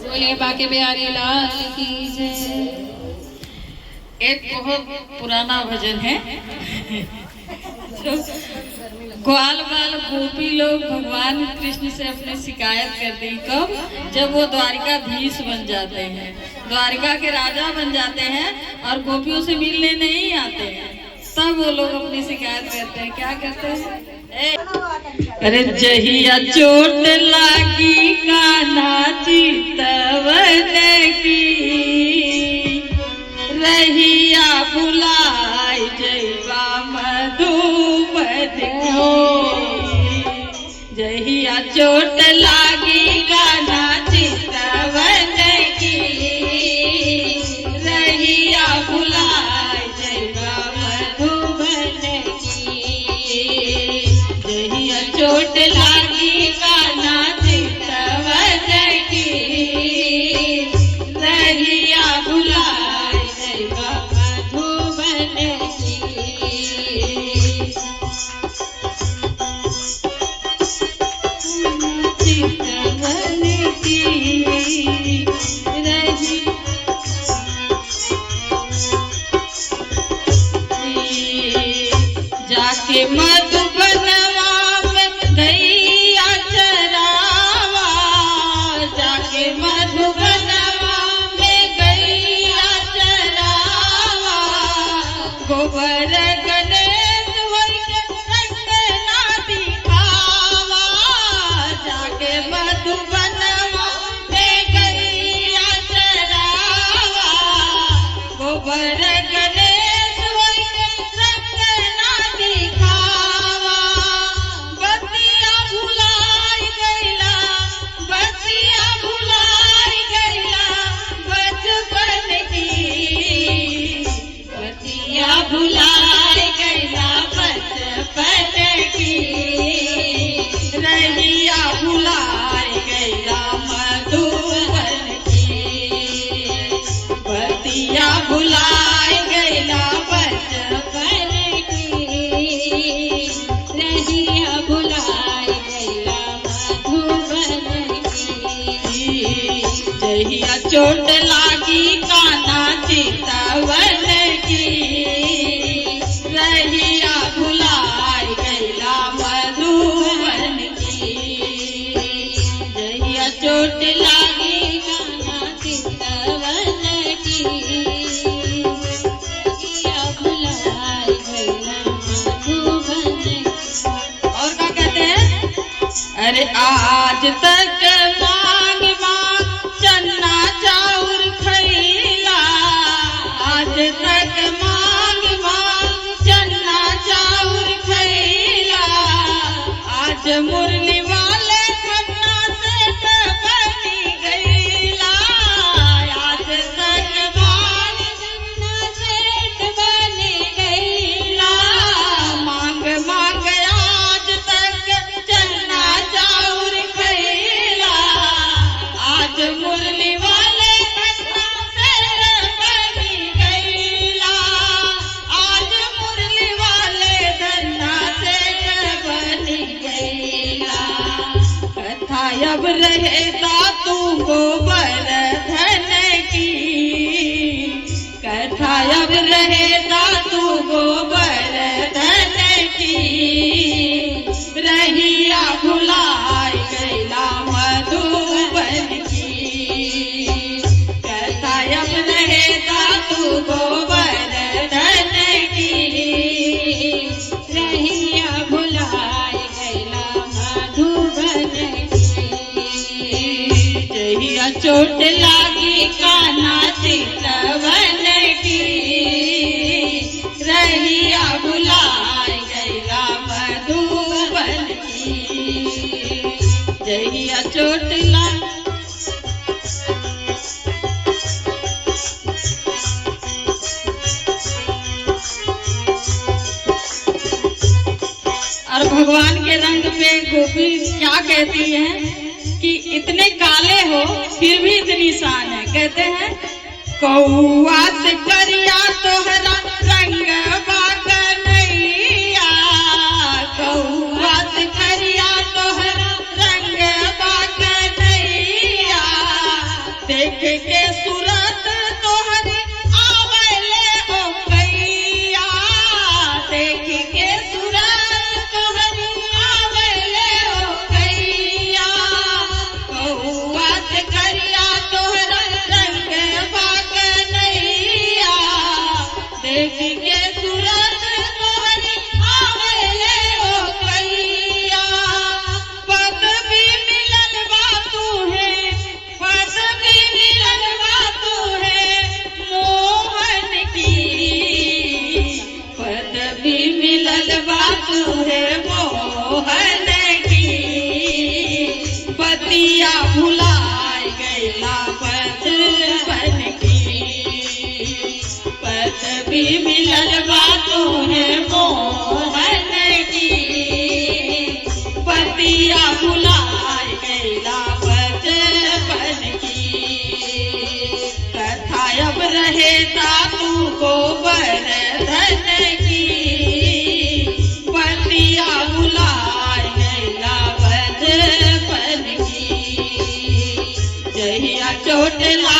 बोले बाके बिहारी लाल की जय। एक बहुत पुराना भजन है जो ग्वाल बाल गोपी लोग भगवान कृष्ण से अपनी शिकायत करते हैं। कब? जब वो द्वारिकाधीश बन जाते हैं, द्वारिका के राजा बन जाते हैं और गोपियों से मिलने नहीं आते हैं, तब वो लोग अपनी शिकायत करते हैं। क्या कहते हैं? अरे जहिया चोट लागी कान्हा चितवन की, रहिया बुलाई जैवा मधुबन की। जहिया चोट लागी कान्हा चितवन की, रहिया बुलाई जैवा मधुबन की। जहिया चोट लागी कान्हा चितवन की, रहिया बुलाई जैवा मधुबन की। चितवन की जाके मधुबनवा में गैया चरावा, जाके मधुबनवा में गैया चरावा। गोबर गणेश होइके रंग ना दिखावा, जाके मधुबनवा में गैया चरावा। गोबर गणेश होइके रंग ना दिखावा। बतिया भुलाई गैला, बतिया भुलाई गैला बचपन की। बतिया भुलाई गैला बचपन की, रहिया भुलाई गैला मधुबन की। बतिया भुलाई गैला बचपन की, रहिया भुलाई गैला मधुबन की। जहिया चोट लागी कान्हा चितवन की, रहिया भुलाई गैला मधुबन की। जहिया चोट लागी कान्हा चितवन की, रहिया भुलाई गैला मधुबन की। और क्या कहते हैं? अरे आज तक मांग मांग चन्ना चाउर खैला, आज तक मांग मांग चन्ना चाउर खैला। आज मुरली वाले खन्ना सेठ बनी गैला, आज तक मांग चन्ना सेठ बनी गैला। मांग मांग आज तक चन्ना चाउर खैला। आज मुरली वाले खन्ना सेठ बनी गैला, आज मुरली वाले धन्ना सेठ बनी गैला। कथा अब रहेगा तू गोवर्धन की, कथा अब रहेगा तू गोवर्धन की। रहिया भुलाई गैला मधुबन की, कथा अब रहेगा तू गोवर्धन की। रहिया भुलाई गैला मधुबन की। जहिया चोट लागी कान्हा चितवन की, रहिया भुलाई गैला मधुबन की। जहिया चोट लागी और भगवान के रंग पे गोपी क्या कहती हैं कि इतने काले हो फिर भी इतनी शान है। कहते हैं कौआ से करिया तोहरा रंग बागनैया, कौआ से करिया तोहरा रंग बागनैया। देख के सूरत तोहरी आवेले ओ कैया, देख के सूरत तोहरी आवेले ओ कैया, कौआ से करिया तोहरा रंग बाग नैया, देख के सूरत तोहरी आवेले ओ कैया, पदवी मिलल बा तूहे, पदवी मिलल बा तूहे मोहन की, पदवी मिलल बा तूहे मोहन की, पतिया भुलाय गैला बचपन की, पदवी मिलल बा तूहे मोहन की, पतिया भुलाय गैला बचपन की, कथा अब रहे तू गोवर्धन की, पतिया भुलाय गैला बचपन की, जहिया चोट ला